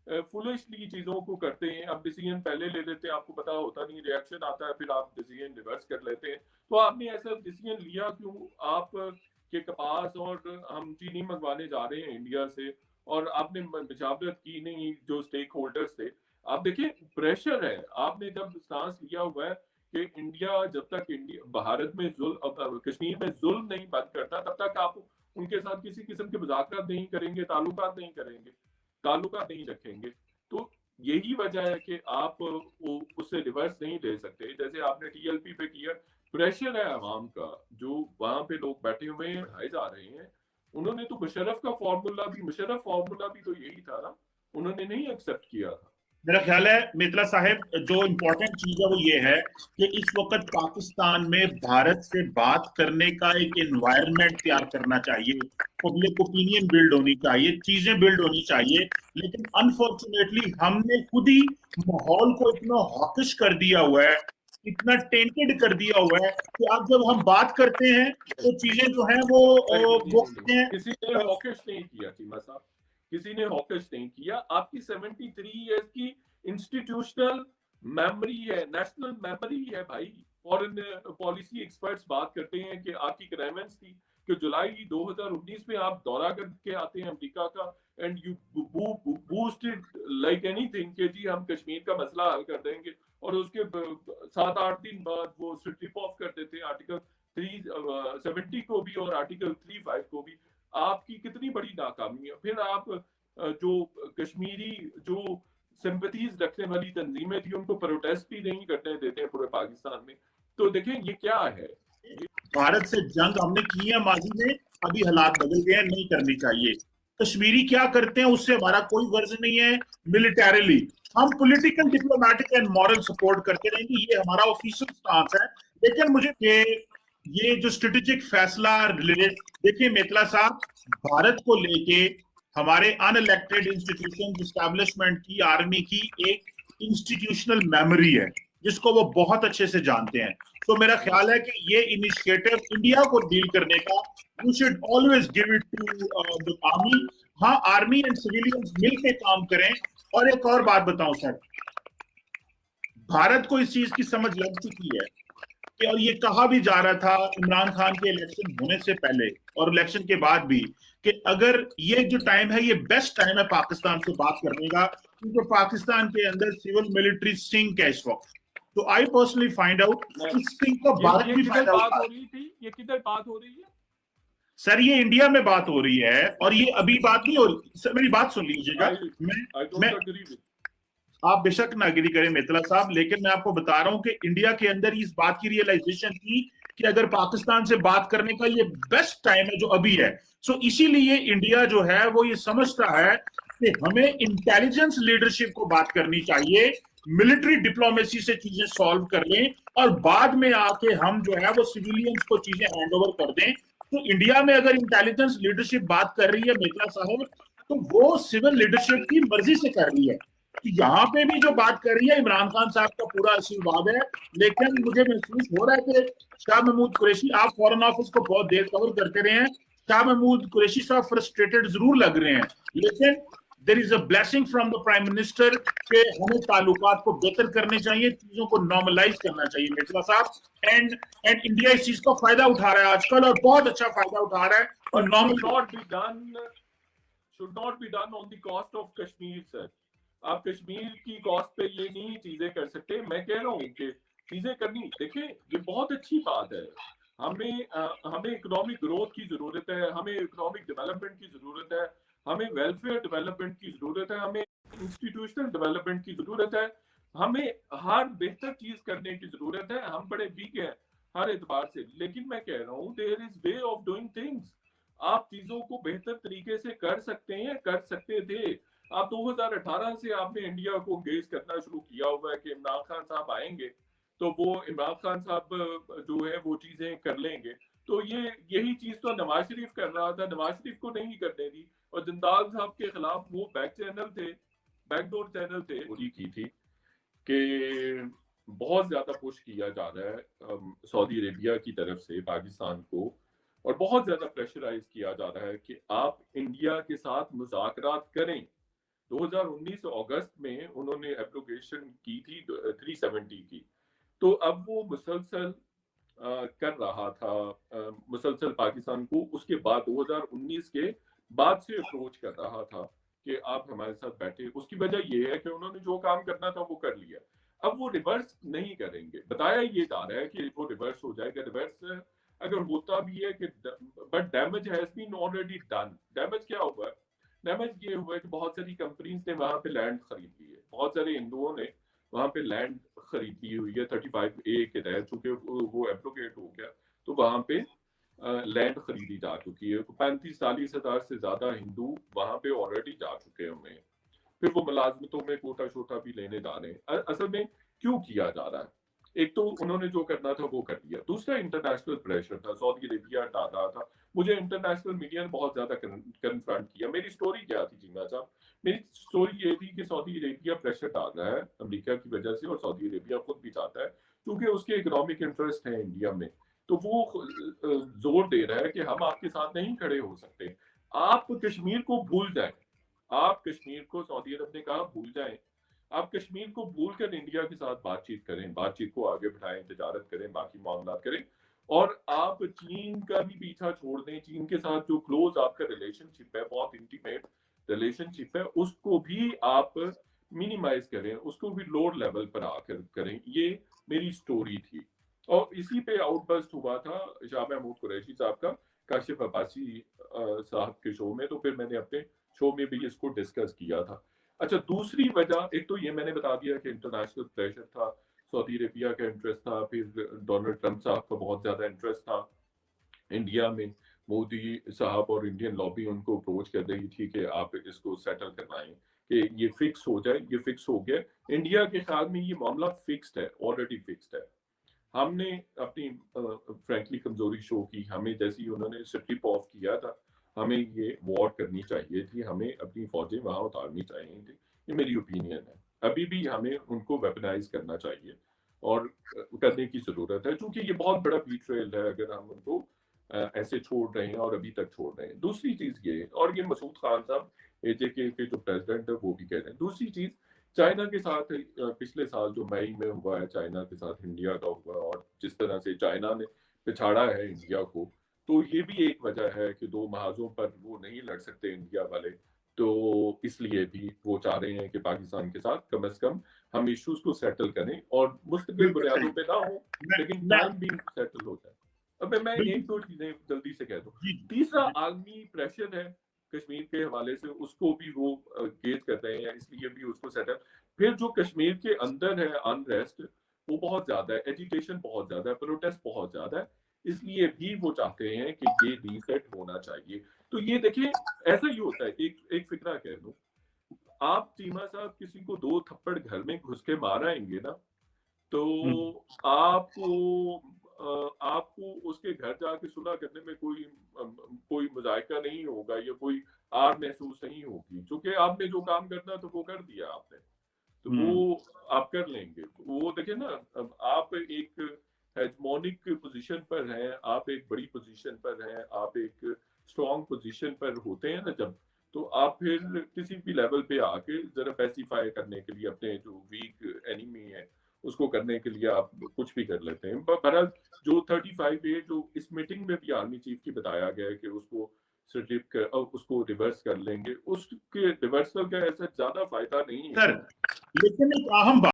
Foolishly चीजों को करते हैं। अब डिसीजन पहले ले लेते हैं, आपको पता होता नहीं, रिएक्शन आता है, फिर आप डिसीजन रिवर्स कर लेते हैं। तो आपने ऐसा डिसीजन लिया क्यों? आप के कपास और हम चीनी मंगवाने जा रहे हैं इंडिया से, और आपने मजावरत की नहीं जो स्टेक होल्डर्स थे। आप देखिए प्रेशर है, आपने जब स्टांस लिया हुआ है कि इंडिया जब तक इंडिया भारत में कश्मीर में जुल्म नहीं बंद करता तब तक आप उनके साथ किसी किस्म के मुज़ाकरात नहीं करेंगे, ताल्लुकात नहीं करेंगे, ताल्लुकात नहीं रखेंगे। तो यही वजह है कि आप वो उससे रिवर्स नहीं ले सकते। जैसे आपने टीएलपी पे किया, प्रेशर है अवाम का, जो वहां पे लोग बैठे हुए हैं, ढाए जा रहे हैं। उन्होंने तो मुशर्रफ फार्मूला भी तो यही था ना, उन्होंने नहीं एक्सेप्ट किया था। मेरा ख्याल है मित्रा साहब, जो इम्पोर्टेंट चीज है वो ये है कि इस वक्त पाकिस्तान में भारत से बात करने का एक एनवायरनमेंट तैयार करना चाहिए, पब्लिक ओपिनियन बिल्ड होनी चाहिए, चीजें बिल्ड होनी चाहिए। लेकिन अनफॉर्चुनेटली हमने खुद ही माहौल को इतना हॉकिश कर दिया हुआ है, इतना टेंटेड कर दिया हुआ है कि अब जब हम बात करते हैं तो चीजें जो है वो कहते हैं। किसी ने हॉकिश नहीं किया चीमा साहब, किसी ने हॉकिश नहीं किया। आपकी 73 ईयर्स की इंस्टीट्यूशनल मेमोरी है, नेशनल मेमोरी है भाई। फॉरेन पॉलिसी एक्सपर्ट्स बात करते हैं कि आपकी ग्रेवेंस थी कि जुलाई 2019 में आप दौरा करके आते हैं अमेरिका का, and you boosted like anything कि जी हम कश्मीर का मसला हल कर देंगे, और उसके 7-8 दिन बाद वो स्ट्रिप ऑफ कर देते हैं आर्टिकल 370 को भी और आर्टिकल 35 को भी। आपकी कितनी बड़ी नाकामी है। फिर आप जो कश्मीरी जो सिंपैथीज रखने वाली तंजीमें थी उनको प्रोटेस्ट भी नहीं करने देते हैं पूरे पाकिस्तान में। तो देखें ये क्या है। भारत से जंग हमने की है माजी में, अभी हालात बदल गए हैं, नहीं करनी चाहिए। कश्मीरी क्या करते हैं उससे हमारा कोई गर्ज नहीं है। मिलिटरीली हम political, diplomatic and moral support करते रहेंगे, ये हमारा ऑफिशियल स्टांस है। लेकिन मुझे ये जो स्ट्रेटेजिक फैसला रिलेटेड, देखिए मेतला साहब, भारत को लेके हमारे अनइलेक्टेड इंस्टीट्यूशन एस्टैब्लिशमेंट की, आर्मी की एक इंस्टीट्यूशनल मेमोरी है जिसको वो बहुत अच्छे से जानते हैं। तो मेरा ख्याल है कि ये इनिशिएटिव इंडिया को डील करने का, you should always give it to the army. हाँ, आर्मी एंड सिविलियंस मिलकर काम करें। और एक और बात बताऊं सर, भारत को इस चीज की समझ लग चुकी है कि, और ये कहा भी जा रहा था इमरान खान के इलेक्शन होने से पहले और इलेक्शन के बाद भी, कि अगर ये जो टाइम है ये बेस्ट टाइम है पाकिस्तान से बात करने का, क्योंकि पाकिस्तान के अंदर सिविल मिलिट्री सिंक है इस वक्त। तो आई पर्सनली फाइंड आउट इस सिंक को भारत भी फाइंड आउट। हो रही थी, ये किधर बात हो रही है सर? ये इंडिया में बात हो रही है और ये अभी बात नहीं हो रही। सर मेरी बात सुन लीजिएगा। मैं आप बेशक ना एग्री करें मित्तला साहब, लेकिन मैं आपको बता रहा हूं कि इंडिया के अंदर इस बात की रियलाइजेशन थी कि अगर पाकिस्तान से बात करने का ये बेस्ट टाइम है जो अभी है। सो इसीलिए इंडिया जो है वो ये समझता है कि हमें इंटेलिजेंस लीडरशिप को बात करनी चाहिए, मिलिट्री डिप्लोमेसी से चीजें सॉल्व कर लें और बाद में आके हम जो है वो सिविलियंस को चीजें हैंड ओवर कर दें। तो इंडिया में अगर इंटेलिजेंस लीडरशिप बात कर रही है मित्तला साहब, तो वो सिविल लीडरशिप की मर्जी से कर रही है। तो यहाँ पे भी जो बात कर रही है इमरान खान साहब का पूरा आशीर्वाद है। लेकिन मुझे महसूस हो रहा है कि शाह महमूद कुरैशी, आप फॉरेन ऑफिस को बहुत देर कवर करते रहे हैं, शाह महमूद कुरैशी साहब फ्रस्ट्रेटेड जरूर लग रहे हैं, लेकिन there is a blessing from the prime minister कि हमें ताल्लुकात को बेहतर करने चाहिए, चीजों को नॉर्मलाइज करना चाहिए मिर्जा साहब। एंड इंडिया इस चीज का फायदा उठा रहा है आजकल, और बहुत अच्छा फायदा उठा रहा है। और should not be done on the cost of Kashmir, sir. आप कश्मीर की कॉस्ट पे ये नहीं चीजें कर सकते। मैं कह रहा हूँ कि चीजें करनी, देखिए ये बहुत अच्छी बात है। हमें इकोनॉमिक ग्रोथ की जरूरत है, हमें इकोनॉमिक डेवलपमेंट की जरूरत है, हमें वेलफेयर डेवलपमेंट की जरूरत है, हमें इंस्टीट्यूशनल डेवलपमेंट की जरूरत है, हमें हर बेहतर चीज करने की जरूरत है। हम बड़े वीक हैं हर एतबार से, लेकिन मैं कह रहा हूँ there is way of doing things. आप चीजों को बेहतर तरीके से कर सकते हैं, कर सकते थे। आप 2018 से आपने इंडिया को एंगेज करना शुरू किया हुआ है कि इमरान खान साहब आएंगे तो वो इमरान खान साहब जो है वो चीजें कर लेंगे। तो यही चीज तो नवाज शरीफ कर रहा था, नवाज शरीफ को नहीं करने दी। और जंदाल साहब के खिलाफ वो बैकडोर चैनल थे, पूरी की थी कि बहुत ज्यादा पुश किया जा रहा है सऊदी अरेबिया की तरफ से पाकिस्तान को, और बहुत ज्यादा प्रेशराइज किया जा रहा है कि आप इंडिया के साथ मुज़ाकरात करें। 2019 अगस्त में उन्होंने एप्लीकेशन की थी 370 की। तो अब वो मुसलसल कर रहा था मुसलसल पाकिस्तान को उसके बाद 2019 के बाद से अप्रोच कर रहा था कि आप हमारे साथ बैठे। उसकी वजह ये है कि उन्होंने जो काम करना था वो कर लिया, अब वो रिवर्स नहीं करेंगे। बताया ये जा रहा है कि वो रिवर्स हो जाएगा। रिवर्स अगर होता भी है कि but damage has been already done. Damage क्या हुआ है? डैमेज ये हुआ है कि बहुत सारी कंपनीज ने वहां पे लैंड खरीद ली है, बहुत सारे हिंदुओं ने वहां पे लैंड खरीद ली हुई है 35A के तहत, चूंकि वो एप्रोकेट हो गया तो वहां पे लैंड खरीदी जा चुकी है। 35-40 हजार से ज्यादा हिंदू वहां पे ऑलरेडी जा चुके हैं। फिर वो मुलाजमतों में कोटा शोटा भी लेने जा रहे हैं। असल में क्यों किया जा रहा है? एक तो उन्होंने जो करना था वो कर दिया, दूसरा इंटरनेशनल प्रेशर था, सऊदी अरेबिया डाल रहा था। मुझे इंटरनेशनल मीडिया ने बहुत ज्यादा कन्फ्रंट किया। मेरी स्टोरी क्या थी जीना साहब? मेरी स्टोरी ये थी कि सऊदी अरेबिया प्रेशर डाल रहा है अमेरिका की वजह से, और सऊदी अरेबिया खुद भी चाहता है क्योंकि उसके इकोनॉमिक इंटरेस्ट है इंडिया में, तो वो जोर दे रहा है कि हम आपके साथ नहीं खड़े हो सकते, आप कश्मीर को भूल जाए। आप कश्मीर को, सऊदी अरब ने कहा, भूल जाएं। आप कश्मीर को भूलकर इंडिया के साथ बातचीत करें, बातचीत को आगे बढ़ाएं, तिजारत करें, बाकी मामला करें, और आप चीन का भी पीछा छोड़ दें। चीन के साथ जो क्लोज आपका रिलेशनशिप है, बहुत इंटीमेट रिलेशनशिप है, उसको भी आप मिनिमाइज करें, उसको भी लोअर लेवल पर आकर करें। ये मेरी स्टोरी थी, और इसी पे आउटबर्स्ट हुआ था शाह महमूद कुरैशी साहब का काशिफ अब्बासी साहब के शो में। तो फिर मैंने अपने शो में भी इसको डिस्कस किया था। अच्छा, दूसरी वजह, एक तो ये मैंने बता दिया कि इंटरनेशनल प्रेशर था, सऊदी अरेबिया का इंटरेस्ट था, फिर डोनाल्ड ट्रंप साहब का बहुत ज्यादा इंटरेस्ट था इंडिया में। मोदी साहब और इंडियन लॉबी उनको अप्रोच कर रही थी कि आप इसको सेटल करवाएं, कि ये फिक्स हो जाए। ये फिक्स हो गया। इंडिया के ख्याल में ये मामला फिक्स्ड है, ऑलरेडी फिक्स्ड है। हमने अपनी फ्रैंकली कमजोरी शो की, हमें जैसे ही उन्होंने स्ट्रिप ऑफ किया था, हमें ये वॉर करनी चाहिए थी, हमें अपनी फौजें वहां उतारनी चाहिए थी। ये मेरी ओपिनियन है। अभी भी हमें उनको वेपनाइज करना चाहिए और करने की जरूरत है, क्योंकि ये बहुत बड़ा बीट्रेयल है अगर हम उनको ऐसे छोड़ रहे हैं और अभी तक छोड़ रहे हैं। दूसरी चीज ये, और ये मसूद खान साहब AJK के जो प्रेसिडेंट है वो भी कह रहे हैं। दूसरी चीज, चाइना के साथ पिछले साल जो मई में हुआ है, चाइना के साथ इंडिया का हुआ, और जिस तरह से चाइना ने पिछाड़ा है इंडिया को, तो ये भी एक वजह है कि दो महाजों पर वो नहीं लड़ सकते इंडिया वाले। तो इसलिए भी वो चाह रहे हैं कि पाकिस्तान के साथ कम से कम हम इश्यूज को सेटल करें और मुस्तकिल बुनियादों पे ना हो, लेकिन टाइम भी सेटल हो जाए। अब मैं एक दो चीजें जल्दी से कह दूं। तीसरा आलमी प्रेशर है कश्मीर के हवाले से, उसको भी वो गेज कर रहे हैं, इसलिए भी उसको सेटल। फिर जो कश्मीर के अंदर है अनरेस्ट, वो बहुत ज्यादा है, एजिटेशन बहुत ज्यादा है, प्रोटेस्ट बहुत ज्यादा है, इसलिए भी वो चाहते हैं कि ये रीसेट होना चाहिए। तो ये देखिए, ऐसा ही होता है। एक फिक्रा कह दूं, आप चीमा साहब किसी को 2 थप्पड़ घर में घुस के मार आएंगे ना, तो आपको उसके घर जाके सुलह करने में कोई मुजायका नहीं होगा, या कोई आड़ महसूस नहीं होगी, क्योंकि आपने जो काम करना तो वो कर दिया आपने, तो वो आप कर लेंगे। वो देखिए ना, अब आप एक हेजमोनिक पोजीशन पर हैं, आप एक बड़ी पोजीशन पर हैं, आप एक स्ट्रॉन्ग पोजीशन पर होते हैं ना जब, तो आप फिर किसी भी लेवल पे आके जरा पैसिफाई करने के लिए अपने जो वीक एनिमी है उसको करने के लिए आप कुछ भी कर लेते हैं। बहरहाल जो 35A जो इस मीटिंग में भी आर्मी चीफ की बताया गया है कि उसको स्ट्रिप कर, उसको रिवर्स कर लेंगे, उसके रिवर्सल का ऐसा ज्यादा फायदा नहीं है। सर, लेकिन एक अहम